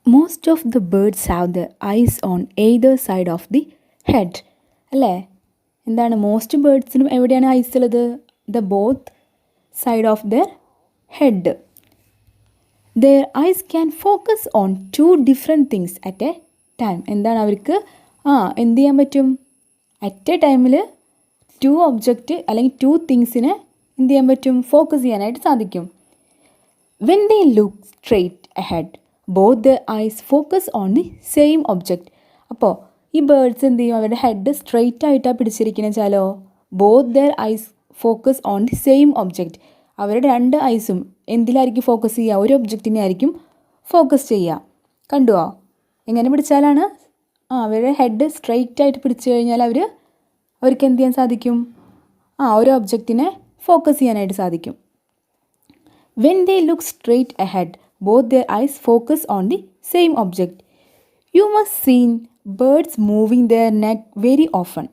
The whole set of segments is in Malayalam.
Most of the birds have the eyes on either side of the head. അല്ലേ? എന്താണ് മോസ്റ്റ് ബേർഡ്സിനും എവിടെയാണ് ഐസ് ഉള്ളത്? The both side of their head. Their eyes can focus on two different things at a time. എന്താണ് അവർക്ക് എന്ത് ചെയ്യാൻ പറ്റും? അറ്റ് എ ടൈമിൽ ടു ഒബ്ജക്റ്റ് അല്ലെങ്കിൽ ടു തിങ്സിനെ എന്ത് ചെയ്യാൻ പറ്റും? ഫോക്കസ് ചെയ്യാനായിട്ട് സാധിക്കും. When they look straight ahead both the eyes focus on the same object. അപ്പോൾ ഈ ബേർഡ്സ് എന്ത് ചെയ്യും? അവരുടെ ഹെഡ് സ്ട്രെയിറ്റ് ആയിട്ടാണ് പിടിച്ചിരിക്കുന്നത് വെച്ചാലോ both their eyes focus on the same object. അവരുടെ രണ്ട് ഐസും എന്തിലായിരിക്കും ഫോക്കസ് ചെയ്യുക? ഒരു ഒബ്ജക്റ്റിനെ ആയിരിക്കും ഫോക്കസ് ചെയ്യുക. കണ്ടുവോ? എങ്ങനെ പിടിച്ചാലാണ്? അവരുടെ ഹെഡ് സ്ട്രെയിറ്റ് ആയിട്ട് പിടിച്ചു കഴിഞ്ഞാൽ അവർക്ക് എന്ത് ചെയ്യാൻ സാധിക്കും? ഒരു ഒബ്ജക്റ്റിനെ ഫോക്കസ് ചെയ്യാനായിട്ട് സാധിക്കും. When they look straight ahead both their eyes focus on the same object. You must seen birds moving their neck very often.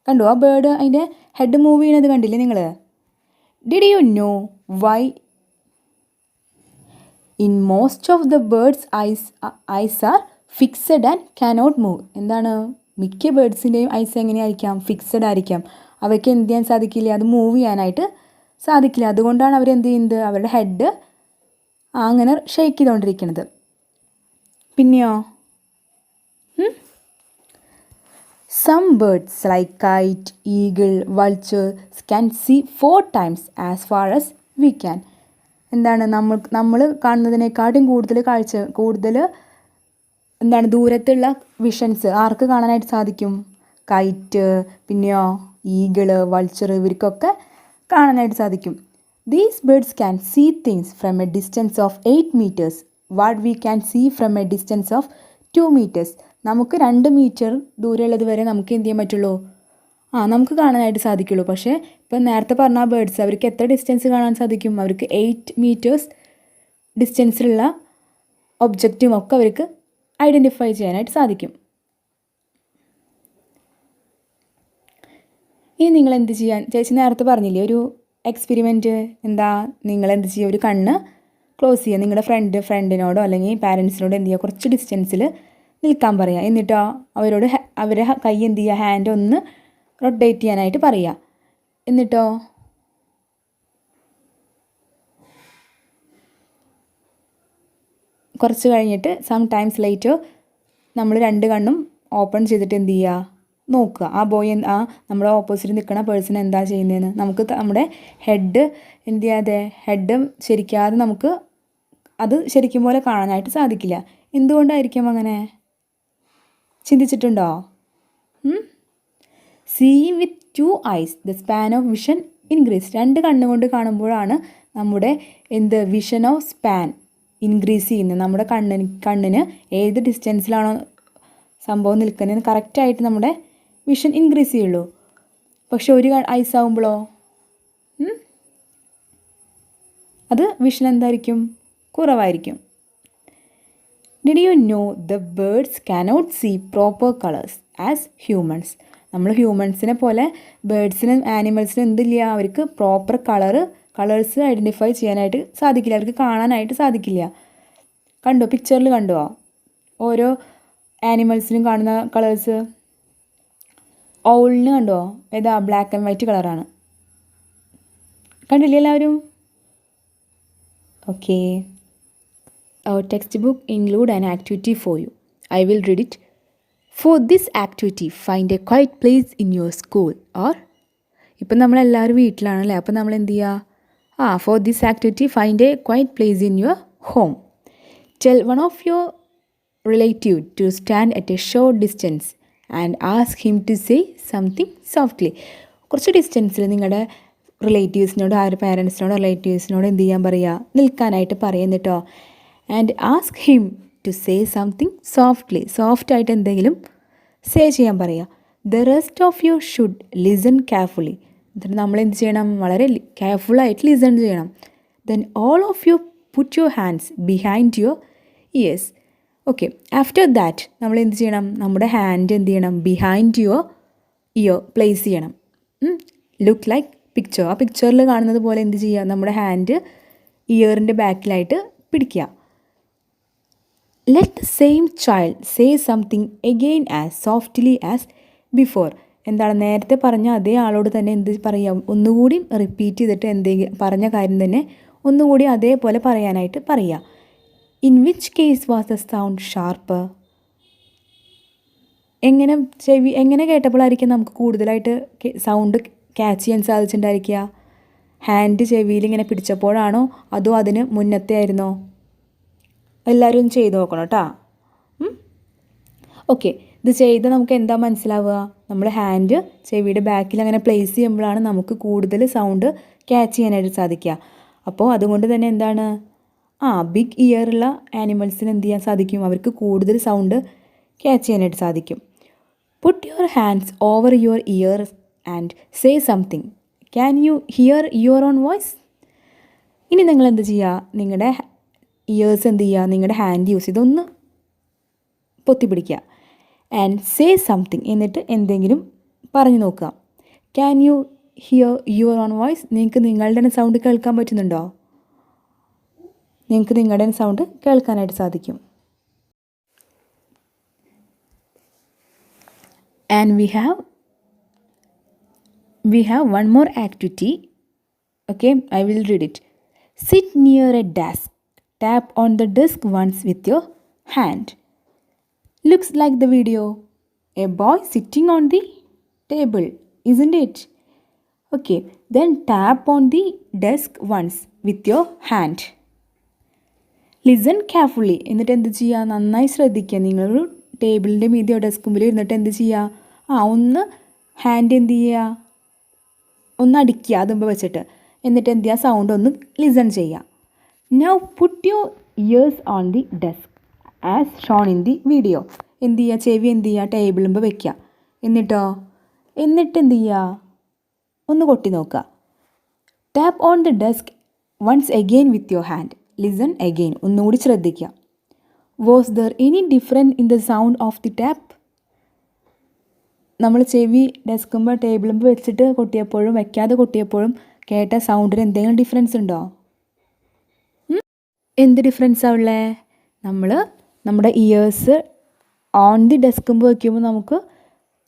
കണ്ടോ? ആ ബേർഡ് അതിൻ്റെ ഹെഡ് മൂവ് ചെയ്യണത് കണ്ടില്ലേ നിങ്ങൾ? Did you know why in most of the birds eyes are fixed and cannot move. എന്താണ്? മിക്ക ബേർഡ്സിൻ്റെയും ഐസ് എങ്ങനെയായിരിക്കാം? ഫിക്സഡ് ആയിരിക്കാം. അവയ്ക്ക് എന്ത് ചെയ്യാൻ സാധിക്കില്ല? അത് മൂവ് ചെയ്യാനായിട്ട് സാധിക്കില്ല. അതുകൊണ്ടാണ് അവരെന്ത് ചെയ്യുന്നത്? അവരുടെ ഹെഡ് അങ്ങനെ ഷെയ്ക്ക് ചെയ്തുകൊണ്ടിരിക്കുന്നത്. പിന്നെയോ some birds like kite, eagle, vultures can see 4 times as far as we can. എന്താണ്? നമ്മൾ കാണുന്നതിനേക്കാട്ടും കൂടുതൽ എന്താണ് ദൂരത്തുള്ള വിഷൻസ് ആർക്ക് കാണാനായിട്ട് സാധിക്കും? കൈറ്റ്, പിന്നെയോ ഈഗിള്, വൾച്ചർ, ഇവർക്കൊക്കെ കാണാനായിട്ട് സാധിക്കും. These birds can see things from a distance of 8 meters what we can see from a distance of 2 meters. നമുക്ക് 2 മീറ്റർ ദൂരമുള്ളത് വരെ നമുക്ക് എന്ത് ചെയ്യാൻ പറ്റുള്ളൂ? നമുക്ക് കാണാനായിട്ട് സാധിക്കുള്ളൂ. പക്ഷേ ഇപ്പം നേരത്തെ പറഞ്ഞ ബേർഡ്സ് അവർക്ക് എത്ര ഡിസ്റ്റൻസ് കാണാൻ സാധിക്കും? അവർക്ക് 8 meters ഡിസ്റ്റൻസിലുള്ള ഒബ്ജക്റ്റും ഒക്കെ അവർക്ക് ഐഡൻറ്റിഫൈ ചെയ്യാനായിട്ട് സാധിക്കും. ഇനി നിങ്ങൾ എന്ത് ചെയ്യാൻ? ചേച്ചി നേരത്തെ പറഞ്ഞില്ലേ ഒരു എക്സ്പെരിമെൻറ്റ്. എന്താ? നിങ്ങൾ എന്ത് ചെയ്യുക? ഒരു കണ്ണ് ക്ലോസ് ചെയ്യുക. നിങ്ങളുടെ ഫ്രണ്ടിനോടോ അല്ലെങ്കിൽ പാരൻസിനോടോ എന്ത് ചെയ്യുക? കുറച്ച് ഡിസ്റ്റൻസിൽ നിൽക്കാൻ പറയുക. എന്നിട്ടോ അവരെ കൈ എന്ത് ചെയ്യുക? ഹാൻഡ് ഒന്ന് റൊട്ടേറ്റ് ചെയ്യാനായിട്ട് പറയുക. എന്നിട്ടോ കുറച്ച് കഴിഞ്ഞിട്ട് സം ടൈംസ് ലേറ്റർ നമ്മൾ 2 കണ്ണും ഓപ്പൺ ചെയ്തിട്ട് എന്ത് ചെയ്യുക? നോക്കുക. ആ ബോയ് നമ്മുടെ ഓപ്പോസിറ്റ് നിൽക്കുന്ന പേഴ്സൺ എന്താ ചെയ്യുന്നതെന്ന്. നമുക്ക് നമ്മുടെ ഹെഡ് എന്ത് ചെയ്യാതെ ഹെഡ് ശരിക്കാതെ നമുക്ക് അത് ശരിക്കും പോലെ കാണാനായിട്ട് സാധിക്കില്ല. എന്തുകൊണ്ടായിരിക്കും അങ്ങനെ? ചിന്തിച്ചിട്ടുണ്ടോ? Seeing with 2 eyes the span of vision increase. 2 കണ്ണുകൊണ്ട് കാണുമ്പോഴാണ് നമ്മുടെ വിഷൻ ഓഫ് സ്പാൻ ഇൻക്രീസ് ചെയ്യുന്നത്. നമ്മുടെ കണ്ണിന് ഏത് ഡിസ്റ്റൻസിലാണോ സംഭവം നിൽക്കുന്നതെന്ന് കറക്റ്റായിട്ട് നമ്മുടെ വിഷൻ ഇൻക്രീസ് ചെയ്യുള്ളൂ. പക്ഷെ ഒരു ഐസ് ആകുമ്പോഴോ അത് വിഷൻ എന്തായിരിക്കും? കുറവായിരിക്കും. Did you know the birds cannot see proper colours as humans. നമ്മൾ ഹ്യൂമൻസിനെ പോലെ ബേർഡ്സിനും ആനിമൽസിനും എന്തില്ല? അവർക്ക് പ്രോപ്പർ കളേഴ്സ് ഐഡൻറ്റിഫൈ ചെയ്യാനായിട്ട് സാധിക്കില്ല. അവർക്ക് കാണാനായിട്ട് സാധിക്കില്ല. കണ്ടോ? പിക്ചറിൽ കണ്ടോ? ഓരോ ആനിമൽസിനും കാണുന്ന കളേഴ്സ്. ഔളിന് കണ്ടോ? ഏതാ? ബ്ലാക്ക് ആൻഡ് വൈറ്റ് കളറാണ്. കണ്ടില്ലേ എല്ലാവരും? Okay. Our textbook include an activity for you. I will read it. For this activity, find a quiet place in your school or ഇപ്പം നമ്മളെല്ലാവരും വീട്ടിലാണല്ലേ. അപ്പം നമ്മൾ എന്ത് ചെയ്യുക? For this activity, find a quiet place in your home. Tell one of your relative to stand at a short distance and ask him to say something softly. കുറച്ച് ഡിസ്റ്റൻസിൽ നിങ്ങളുടെ റിലേറ്റീവ്സിനോട് പാരൻസിനോടോ റിലേറ്റീവ്സിനോട് എന്ത് ചെയ്യാൻ പറയുക? നിൽക്കാനായിട്ട് പറയുന്നിട്ടോ. And ask him to say something softly. സോഫ്റ്റായിട്ട് എന്തെങ്കിലും സേ ചെയ്യാൻ പറയുക. The rest of you should listen carefully. എന്നിട്ട് നമ്മൾ എന്ത് ചെയ്യണം? വളരെ കെയർഫുള്ളായിട്ട് ലിസൺ ചെയ്യണം. Then all of you put your hands behind your ears. Okay. After that നമ്മൾ എന്ത് ചെയ്യണം? നമ്മുടെ ഹാൻഡ് എന്ത് ചെയ്യണം? ബിഹൈൻഡ് യുവർ ഇയർ പ്ലേസ് ചെയ്യണം. Look like picture. ആ പിക്ചറിൽ കാണുന്നത് പോലെ എന്ത് ചെയ്യുക? നമ്മുടെ ഹാൻഡ് ഇയറിൻ്റെ ബാക്കിലായിട്ട് പിടിക്കുക. Let the same child say something again as softly as before. എന്താണ് നേരത്തെ പറഞ്ഞ അതേ ആളോട് തന്നെ എന്ത് പറയാം, ഒന്നുകൂടി റിപ്പീറ്റ് ചെയ്തിട്ട് എന്തെങ്കിലും പറഞ്ഞ കാര്യം തന്നെ ഒന്നുകൂടി അതേപോലെ പറയാനായിട്ട് പറയുക. In which case was the sound sharp? എങ്ങനെ കേട്ടപ്പോഴായിരിക്കും നമുക്ക് കൂടുതലായിട്ട് സൗണ്ട് ക്യാച്ച് ചെയ്യാൻ സാധിച്ചിട്ടുണ്ടായിരിക്കുക? ഹാൻഡ് ചെവിയിൽ ഇങ്ങനെ പിടിച്ചപ്പോഴാണോ അതോ അതിന് മുന്നത്തെ ആയിരുന്നോ? എല്ലാവരും ഒന്ന് ചെയ്ത് നോക്കണം കേട്ടോ. ഓക്കെ, ഇത് ചെയ്ത് നമുക്ക് എന്താ മനസ്സിലാവുക? നമ്മൾ ഹാൻഡ് ചെവിയുടെ ബാക്കിൽ അങ്ങനെ പ്ലേസ് ചെയ്യുമ്പോഴാണ് നമുക്ക് കൂടുതൽ സൗണ്ട് ക്യാച്ച് ചെയ്യാനായിട്ട് സാധിക്കുക. അപ്പോൾ അതുകൊണ്ട് തന്നെ എന്താണ്, ബിഗ് ഇയറുള്ള ആനിമൽസിന് എന്ത് ചെയ്യാൻ സാധിക്കും? അവർക്ക് കൂടുതൽ സൗണ്ട് ക്യാച്ച് ചെയ്യാനായിട്ട് സാധിക്കും. Puttu your hands over your years and say something. Can you here your own voice? ഇനി നിങ്ങൾ എന്ത് ചെയ്യുക, നിങ്ങളുടെ ഇയേഴ്സ് എന്ത് ചെയ്യുക, നിങ്ങളുടെ ഹാൻഡ് യൂസ് ചെയ്ത് ഒന്ന് പൊത്തിപ്പിടിക്കുക. ആൻഡ് സേ സംതിങ്, എന്നിട്ട് എന്തെങ്കിലും പറഞ്ഞു നോക്കുക. Can you here your own voice? നിങ്ങൾക്ക് നിങ്ങളുടെ തന്നെ സൗണ്ട് കേൾക്കാൻ പറ്റുന്നുണ്ടോ? നിങ്ങൾക്ക് നിങ്ങളുടെ സൗണ്ട് കേൾക്കാനായിട്ട് സാധിക്കും. And we have one more activity. Okay, I will read it. Sit near a desk. Tap on the desk once with your hand. Looks like the video. A boy sitting on the table, isn't it? Okay, then tap on the desk once with your hand. Listen carefully. എന്നിട്ട് എന്ത് ചെയ്യുക, നന്നായി ശ്രദ്ധിക്കുക. നിങ്ങളൊരു ടേബിളിൻ്റെ മീതിയോ ഡെസ്ക് മുമ്പിൽ ഇരുന്നിട്ട് എന്ത് ചെയ്യുക, ഒന്ന് ഹാൻഡ് എന്ത് ചെയ്യുക, ഒന്ന് അടിക്കുക അതുമ്പോൾ വെച്ചിട്ട്. എന്നിട്ട് എന്ത് ചെയ്യുക, സൗണ്ട് ഒന്ന് ലിസൺ ചെയ്യുക. Now put your years on the desk as shown in the video. എന്ത് ചെയ്യുക, ചെവി എന്ത് ചെയ്യുക, ടേബിളുമ്പോൾ വെക്കുക. എന്നിട്ട് എന്ത് ചെയ്യുക, ഒന്ന് കൊട്ടി നോക്കുക. Tap on the desk once again with your hand. Listen again, ഒന്നുകൂടി ശ്രദ്ധിക്കുക. Was there any different in the sound of the tap? നമ്മൾ ചെവി ഡെസ്കുമ്പോൾ ടേബിളുമ്പോൾ വെച്ചിട്ട് കൊട്ടിയപ്പോഴും വെക്കാതെ കൊട്ടിയപ്പോഴും കേട്ട സൗണ്ടിന് എന്തെങ്കിലും ഡിഫറൻസ് ഉണ്ടോ? എന്ത് ഡിഫറൻസാണ് ഉള്ളത്? നമ്മുടെ ഇയേഴ്സ് ഓൺ ദി ഡെസ്കുമ്പോൾ വയ്ക്കുമ്പോൾ നമുക്ക്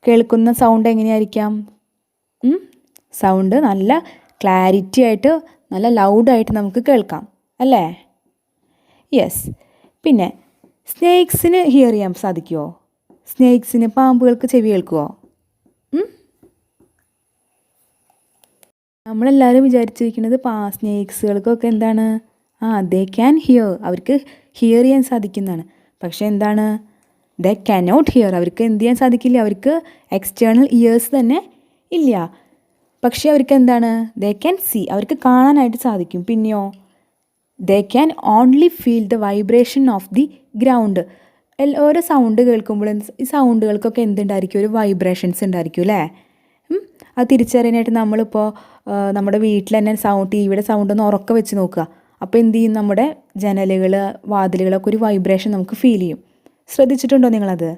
കേൾക്കുന്ന സൗണ്ട് എങ്ങനെയായിരിക്കാം? സൗണ്ട് നല്ല ക്ലാരിറ്റി ആയിട്ട് നല്ല ലൗഡായിട്ട് നമുക്ക് കേൾക്കാം അല്ലേ? യെസ്. പിന്നെ സ്നേക്സിന് ഹിയർ ചെയ്യാൻ സാധിക്കുമോ? സ്നേക്സിന്, പാമ്പുകൾക്ക് ചെവി കേൾക്കുമോ? നമ്മളെല്ലാവരും വിചാരിച്ചിരിക്കുന്നത് സ്നേക്സുകൾക്കൊക്കെ എന്താണ്, ദേ ക്യാൻ ഹിയർ, അവർക്ക് ഹിയർ ചെയ്യാൻ സാധിക്കുന്നതാണ്. പക്ഷേ എന്താണ്, ദേ കനോട്ട് ഹിയർ, അവർക്ക് എന്ത് ചെയ്യാൻ സാധിക്കില്ല, അവർക്ക് എക്സ്റ്റേണൽ ഇയേഴ്സ് തന്നെ ഇല്ല. പക്ഷേ അവർക്ക് എന്താണ്, ദേ ക്യാൻ സീ, അവർക്ക് കാണാനായിട്ട് സാധിക്കും. പിന്നെയോ they can only feel the vibration of the ground. ഓരോ സൗണ്ട് കേൾക്കുമ്പോഴും ഈ സൗണ്ടുകൾക്കൊക്കെ എന്തുണ്ടായിരിക്കും, ഒരു വൈബ്രേഷൻസ് ഉണ്ടായിരിക്കും അല്ലേ? അത് തിരിച്ചറിയാനായിട്ട് നമ്മളിപ്പോൾ നമ്മുടെ വീട്ടിൽ തന്നെ ടി വിയുടെ സൗണ്ട് ഒന്ന് ഉറക്കെ വെച്ച് നോക്കുക. അപ്പോൾ എന്ത് ചെയ്യും, നമ്മുടെ ജനലുകൾ വാതിലുകളൊക്കെ ഒരു വൈബ്രേഷൻ നമുക്ക് ഫീൽ ചെയ്യും. ശ്രദ്ധിച്ചിട്ടുണ്ടോ നിങ്ങളത്?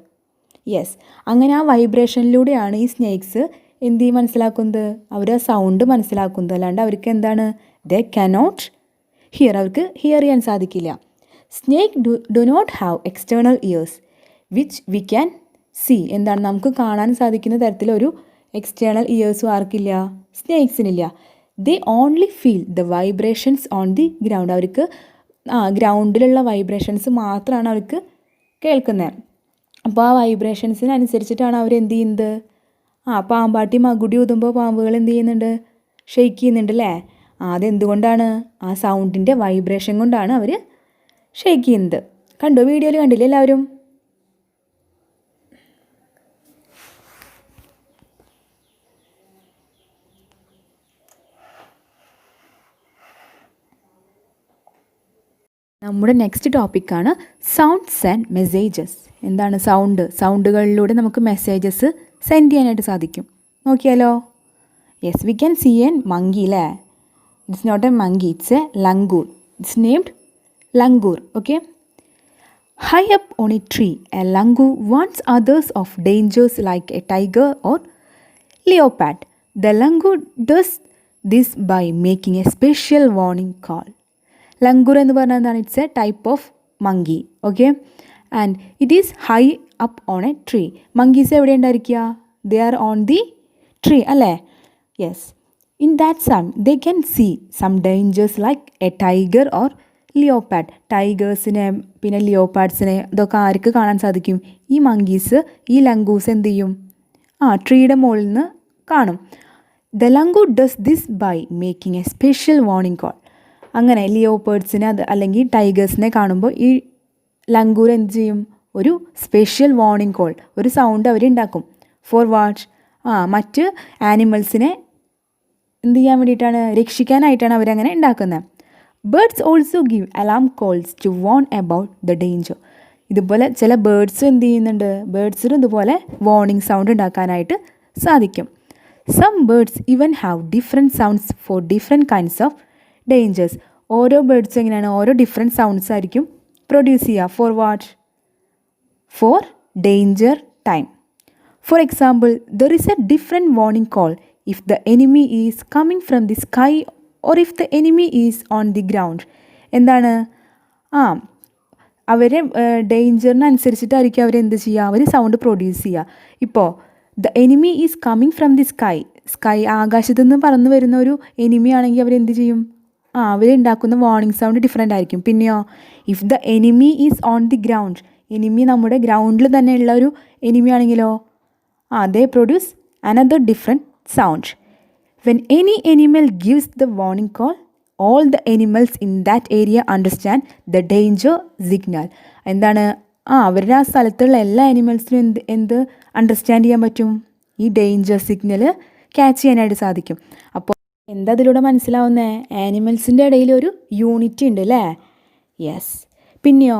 യെസ്. അങ്ങനെ ആ വൈബ്രേഷനിലൂടെയാണ് ഈ സ്നേക്സ് എന്ത് ചെയ്യും മനസ്സിലാക്കുന്നത്, അവർ ആ സൗണ്ട് മനസ്സിലാക്കുന്നത്. അല്ലാണ്ട് അവർക്ക് എന്താണ്, ദേ കനോട്ട് ഹിയർ, അവർക്ക് ഹിയർ ചെയ്യാൻ സാധിക്കില്ല. Snake do not have external ears which we can see. എന്താണ്, നമുക്ക് കാണാൻ സാധിക്കുന്ന തരത്തിലൊരു എക്സ്റ്റേണൽ ഇയേഴ്സും ആർക്കില്ല, സ്നേക്സിനില്ല. They only feel the vibrations on the ground. അവർക്ക് ഗ്രൗണ്ടിലുള്ള വൈബ്രേഷൻസ് മാത്രമാണ് അവർക്ക് കേൾക്കുന്നത്. അപ്പോൾ ആ വൈബ്രേഷൻസിനനുസരിച്ചിട്ടാണ് അവർ എന്ത് ചെയ്യുന്നത്, പാമ്പാട്ടി മകുടി ഊതുമ്പോൾ പാമ്പുകൾ എന്ത് ചെയ്യുന്നുണ്ട്, ഷെയ്ക്ക് ചെയ്യുന്നുണ്ട് അല്ലേ? അതെന്തുകൊണ്ടാണ്, ആ സൗണ്ടിൻ്റെ വൈബ്രേഷൻ കൊണ്ടാണ് അവർ ഷെയ്ക്ക് ചെയ്യുന്നത്. കണ്ടോ, വീഡിയോയിൽ കണ്ടില്ലേ എല്ലാവരും? നമ്മുടെ നെക്സ്റ്റ് ടോപ്പിക്കാണ് സൗണ്ട്സ് ആൻഡ് മെസ്സേജസ്. എന്താണ് സൗണ്ടുകളിലൂടെ നമുക്ക് മെസ്സേജസ് സെൻഡ് ചെയ്യാനായിട്ട് സാധിക്കും. നോക്കിയാലോ? Yes, we can see an monkey അല്ലേ? It's not a monkey, it's a langur. It's named langur. Okay. High up on a tree a langur warns others of dangers like a tiger or leopard. The langur does this by making a special warning call. Langur എന്ന് പറഞ്ഞാൽ എന്താണ്, it's a type of monkey. Okay. And it is high up on a tree. Monkeys എവിടെ ഉണ്ടായിരിക്കുക? They are on the tree അല്ലേ? Yes. In that sun they can see some dangers like a tiger or leopard. ടൈഗേഴ്സിനെ പിന്നെ ലിയോപാഡ്സിനെ ഇതൊക്കെ ആർക്ക് കാണാൻ സാധിക്കും? ഈ മങ്കീസ്, ഈ ലംഗൂസ് എന്ത് ചെയ്യും? ട്രീയുടെ മുകളിൽ നിന്ന് കാണും. The langur does this by making a special warning call. അങ്ങനെ ലിയോപേർഡ്സിനെ അല്ലെങ്കിൽ ടൈഗേഴ്സിനെ കാണുമ്പോൾ ഈ ലംഗൂർ എന്ത് ചെയ്യും? ഒരു സ്പെഷ്യൽ വാർണിംഗ് കോൾ, ഒരു സൗണ്ട് അവരുണ്ടാക്കും. For what? മറ്റ് ആനിമൽസിനെ എന്ത് ചെയ്യാൻ വേണ്ടിയിട്ടാണ്? രക്ഷിക്കാനായിട്ടാണ് അവരങ്ങനെ ഉണ്ടാക്കുന്നത്. Birds also give alarm calls to warn about the danger. ഇതുപോലെ ചില ബേർഡ്സ് എന്ത് ചെയ്യുന്നുണ്ട്? ബേർഡ്സിനും ഇതുപോലെ വാർണിംഗ് സൗണ്ട് ഉണ്ടാക്കാനായിട്ട് സാധിക്കും. Some birds even have different sounds for different kinds of dangers. ഓരോ ബേർഡ്സും എങ്ങനെയാണ്? ഓരോ ഡിഫറെൻറ്റ് സൗണ്ട്സ് ആയിരിക്കും പ്രൊഡ്യൂസ് ചെയ്യുക. For what? For danger time. For example, there is a different warning call if the enemy is coming from the sky or if the enemy is on the ground. എന്താണ്? അവരെ ഡേഞ്ചറിനനുസരിച്ചിട്ടായിരിക്കും അവരെന്ത് ചെയ്യുക? അവർ സൗണ്ട് പ്രൊഡ്യൂസ് ചെയ്യുക. ഇപ്പോൾ the enemy is coming from the sky ആകാശത്തു നിന്ന് പറന്നു വരുന്ന ഒരു എനിമി ആണെങ്കിൽ അവരെന്ത് ചെയ്യും? അവരുണ്ടാക്കുന്ന വാർണിംഗ് സൗണ്ട് ഡിഫറെൻ്റ് ആയിരിക്കും. പിന്നെയോ, if the enemy is on the ground, enemy നമ്മുടെ ഗ്രൗണ്ടിൽ തന്നെ ഉള്ള ഒരു എനിമി ആണെങ്കിലോ ദേ produce another different sound. When any animal gives the warning call, all the animals in that area understand the danger signal. എന്താണ്? അവരുടെ ആ സ്ഥലത്തുള്ള എല്ലാ ആനിമൽസിനും എന്ത് അണ്ടർസ്റ്റാൻഡ് ചെയ്യാൻ പറ്റും? ഈ ഡേഞ്ചർ സിഗ്നൽ ക്യാച്ച് ചെയ്യാനായിട്ട് സാധിക്കും. അപ്പോൾ എന്താ അതിലൂടെ മനസ്സിലാവുന്നത്? ആനിമൽസിൻ്റെ ഇടയിൽ ഒരു യൂണിറ്റി ഉണ്ട് അല്ലേ? യെസ്. പിന്നെയോ,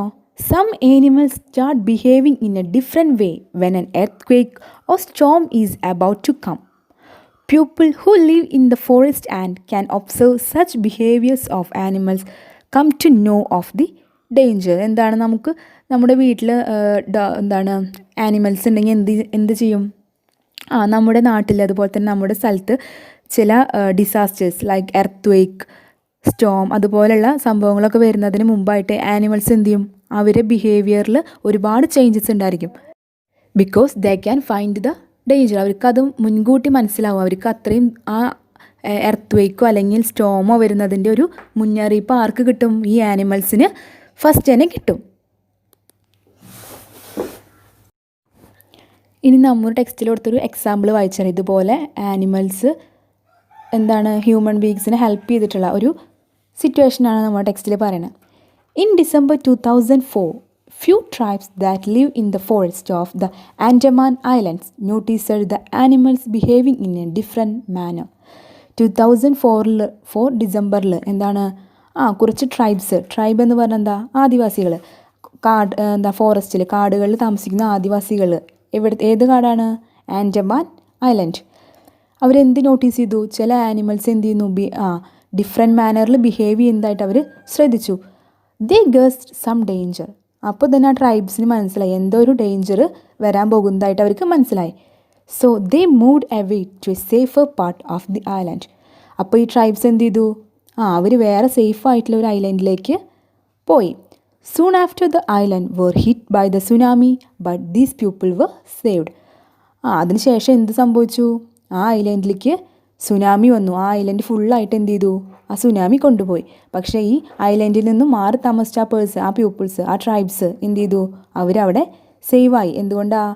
some animals start behaving in a different way when an earthquake or storm is about to come. People who live in the forest and can observe such behaviors of animals come to know of the danger. എന്താണ്? നമുക്ക് നമ്മുടെ വീട്ടിൽ എന്താണ് ആനിമൽസ് ഉണ്ടെങ്കിൽ എന്ത് ചെയ്യും? നമ്മുടെ നാട്ടിൽ അതുപോലെ തന്നെ നമ്മുടെ സ്ഥലത്ത് ചില ഡിസാസ്റ്റേഴ്സ് ലൈക്ക് എർത്ത്ക്വേക്ക്, സ്റ്റോം അതുപോലെയുള്ള സംഭവങ്ങളൊക്കെ വരുന്നതിന് മുമ്പായിട്ട് ആനിമൽസ് എന്ത് ചെയ്യും? അവരുടെ ബിഹേവിയറിൽ ഒരുപാട് ചേഞ്ചസ് ഉണ്ടായിരിക്കും. Because they can find the danger. അവർക്കത് മുൻകൂട്ടി മനസ്സിലാവും. അവർക്ക് അത്രയും എർത്ത്ക്വേക്കോ അല്ലെങ്കിൽ സ്റ്റോമോ വരുന്നതിൻ്റെ ഒരു മുന്നറിയിപ്പ് ആർക്ക് കിട്ടും? ഈ ആനിമൽസിന് ഫസ്റ്റ് തന്നെ കിട്ടും. ഇനി നമ്മൾ ടെക്സ്റ്റിൽ കൊടുത്തൊരു എക്സാമ്പിൾ വായിച്ചാൽ ഇതുപോലെ ആനിമൽസ് എന്താണ് ഹ്യൂമൻ ബീങ്സിനെ ഹെൽപ്പ് ചെയ്തിട്ടുള്ള ഒരു സിറ്റുവേഷനാണ് നമ്മുടെ ടെക്സ്റ്റിൽ പറയുന്നത്. In December 2004, few tribes that live in the forest of the Andaman Islands noticed the animals behaving in a different manner. 2004 ഡിസംബറിൽ എന്താണ് കുറച്ച് ട്രൈബ് എന്ന് പറഞ്ഞാൽ എന്താ? ആദിവാസികൾ. ഫോറസ്റ്റിൽ കാടുകളിൽ താമസിക്കുന്ന ആദിവാസികൾ. ഏത് കാടാണ്? ആൻഡമാൻ ഐലൻഡ്. അവരെന്ത് നോട്ടീസ് ചെയ്തു? ചില ആനിമൽസ് എന്ത് ചെയ്യുന്നു? ഡിഫറെൻറ്റ് മാനറിൽ ബിഹേവ് ചെയ്യുന്നതായിട്ട് അവർ ശ്രദ്ധിച്ചു. ദേ ഗസ്റ്റ് സം ഡേഞ്ചർ. അപ്പോൾ തന്നെ ആ ട്രൈബ്സിന് മനസ്സിലായി എന്തോ ഒരു ഡേഞ്ചർ വരാൻ പോകുന്നതായിട്ട് അവർക്ക് മനസ്സിലായി. So they moved away to a safer part of the island. അപ്പോൾ ഈ ട്രൈബ്സ് എന്ത് ചെയ്തു? അവർ വേറെ സേഫ് ആയിട്ടുള്ള ഒരു ഐലൻഡിലേക്ക് പോയി. Soon after the island were hit by the tsunami but these people were saved. അതിനുശേഷം എന്ത് സംഭവിച്ചു? ആ ഐലൻഡിലേക്ക് സുനാമി വന്നു. ആ ഐലൻഡ് ഫുള്ളായിട്ട് എന്ത് ചെയ്തു? ആ സുനാമി കൊണ്ടുപോയി. പക്ഷേ ഈ ഐലൻഡിൽ നിന്നും മാറി താമസിച്ച ആ പീപ്പിൾസ്, ആ ട്രൈബ്സ് എന്ത് ചെയ്തു? അവരവിടെ സേവായി. എന്തുകൊണ്ടാണ്?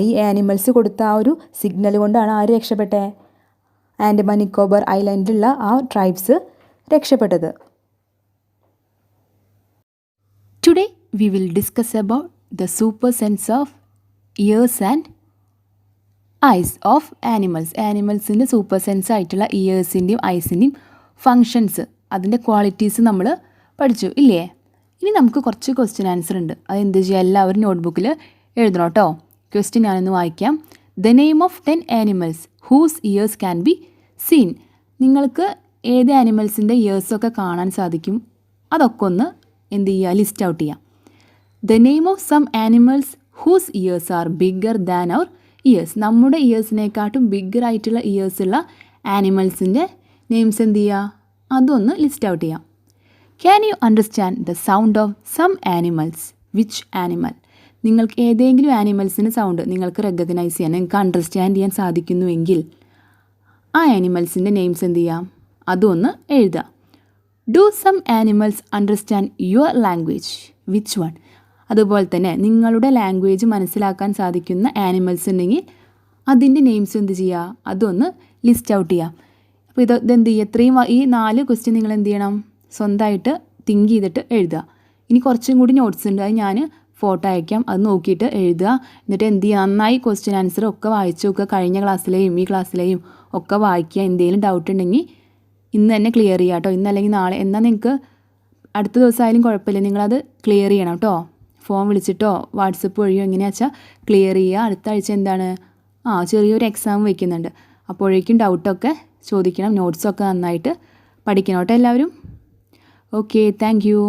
ഈ ആനിമൽസ് കൊടുത്ത ആ ഒരു സിഗ്നൽ കൊണ്ടാണ് ആര് രക്ഷപ്പെട്ടെ? ആൻഡമാൻ നിക്കോബാർ ഐലൻഡിലുള്ള ആ ട്രൈബ്സ് രക്ഷപ്പെട്ടത്. Today we will discuss about the super sense of ears and eyes of animals. ആനിമൽസിൻ്റെ സൂപ്പർ സെൻസ് ആയിട്ടുള്ള ഇയേഴ്സിൻ്റെയും ഐസിൻ്റെയും ഫങ്ഷൻസ്, അതിൻ്റെ ക്വാളിറ്റീസ് നമ്മൾ പഠിച്ചു ഇല്ലേ? ഇനി നമുക്ക് കുറച്ച് ക്വസ്റ്റ്യൻ ആൻസർ ഉണ്ട്. അതെന്ത് ചെയ്യുക? എല്ലാവരും നോട്ട്ബുക്കിൽ എഴുതണം കേട്ടോ. ക്വസ്റ്റ്യൻ ഞാനൊന്ന് വായിക്കാം. The name of 10 animals whose ears can be seen. നിങ്ങൾക്ക് ഏത് ആനിമൽസിൻ്റെ ഇയേഴ്സൊക്കെ കാണാൻ സാധിക്കും അതൊക്കെ ഒന്ന് എന്ത് ചെയ്യുക? ലിസ്റ്റ് ഔട്ട് ചെയ്യാം. The name of some animals whose ears are bigger than our ears. നമ്മുടെ ഇയേഴ്സിനെക്കാട്ടും ബിഗ്ഗർ ആയിട്ടുള്ള ഇയേഴ്സ് ഉള്ള ആനിമൽസിൻ്റെ നെയിംസ് എന്ത് ചെയ്യുക? അതൊന്ന് ലിസ്റ്റ് ഔട്ട് ചെയ്യാം. Can you understand the sound of some animals? Which animal. നിങ്ങൾക്ക് ഏതെങ്കിലും ആനിമൽസിൻ്റെ സൗണ്ട് നിങ്ങൾക്ക് റെക്കഗ്നൈസ് ചെയ്യാൻ, നിങ്ങൾക്ക് അണ്ടർസ്റ്റാൻഡ് ചെയ്യാൻ സാധിക്കുന്നുവെങ്കിൽ ആ ആനിമൽസിൻ്റെ നെയിംസ് എന്ത് ചെയ്യാം, അതൊന്ന് എഴുതുക. Do some animals understand your language, which one. അതുപോലെ തന്നെ നിങ്ങളുടെ ലാംഗ്വേജ് മനസ്സിലാക്കാൻ സാധിക്കുന്ന ആനിമൽസ് ഉണ്ടെങ്കിൽ അതിൻ്റെ നെയിംസ് എന്ത് ചെയ്യുക, അതൊന്ന് ലിസ്റ്റ് ഔട്ട് ചെയ്യുക. അപ്പോൾ ഇതെന്ത് ചെയ്യുക, ഇത്രയും ഈ 4 ക്വസ്റ്റ്യൻ നിങ്ങൾ എന്ത് ചെയ്യണം, സ്വന്തമായിട്ട് തിങ്ക് ചെയ്തിട്ട് എഴുതുക. ഇനി കുറച്ചും കൂടി നോട്ട്സ് ഉണ്ട്, അത് ഞാൻ ഫോട്ടോ അയക്കാം, അത് നോക്കിയിട്ട് എഴുതുക. എന്നിട്ട് എന്ത് ചെയ്യുക, നന്നായി ക്വസ്റ്റ്യൻ ആൻസർ ഒക്കെ വായിച്ചു നോക്കുക. കഴിഞ്ഞ ക്ലാസ്സിലെയും ഈ ക്ലാസ്സിലെയും ഒക്കെ വായിക്കുക. എന്തെങ്കിലും ഡൗട്ട് ഉണ്ടെങ്കിൽ ഇന്ന് തന്നെ ക്ലിയർ ചെയ്യുക കേട്ടോ. ഇന്നല്ലെങ്കിൽ നാളെ, എന്നാൽ നിങ്ങൾക്ക് അടുത്ത ദിവസമായാലും കുഴപ്പമില്ല, നിങ്ങളത് ക്ലിയർ ചെയ്യണം കേട്ടോ. ഫോൺ വിളിച്ചിട്ടോ വാട്സപ്പ് വഴിയോ എങ്ങനെയാ വെച്ചാൽ ക്ലിയർ ചെയ്യുക. അടുത്ത ആഴ്ച എന്താണ്, ചെറിയൊരു എക്സാം വയ്ക്കുന്നുണ്ട്. അപ്പോഴേക്കും ഡൗട്ടൊക്കെ ചോദിക്കണം. നോട്ട്സൊക്കെ നന്നായിട്ട് പഠിക്കണം കേട്ടോ എല്ലാവരും. Okay, thank you.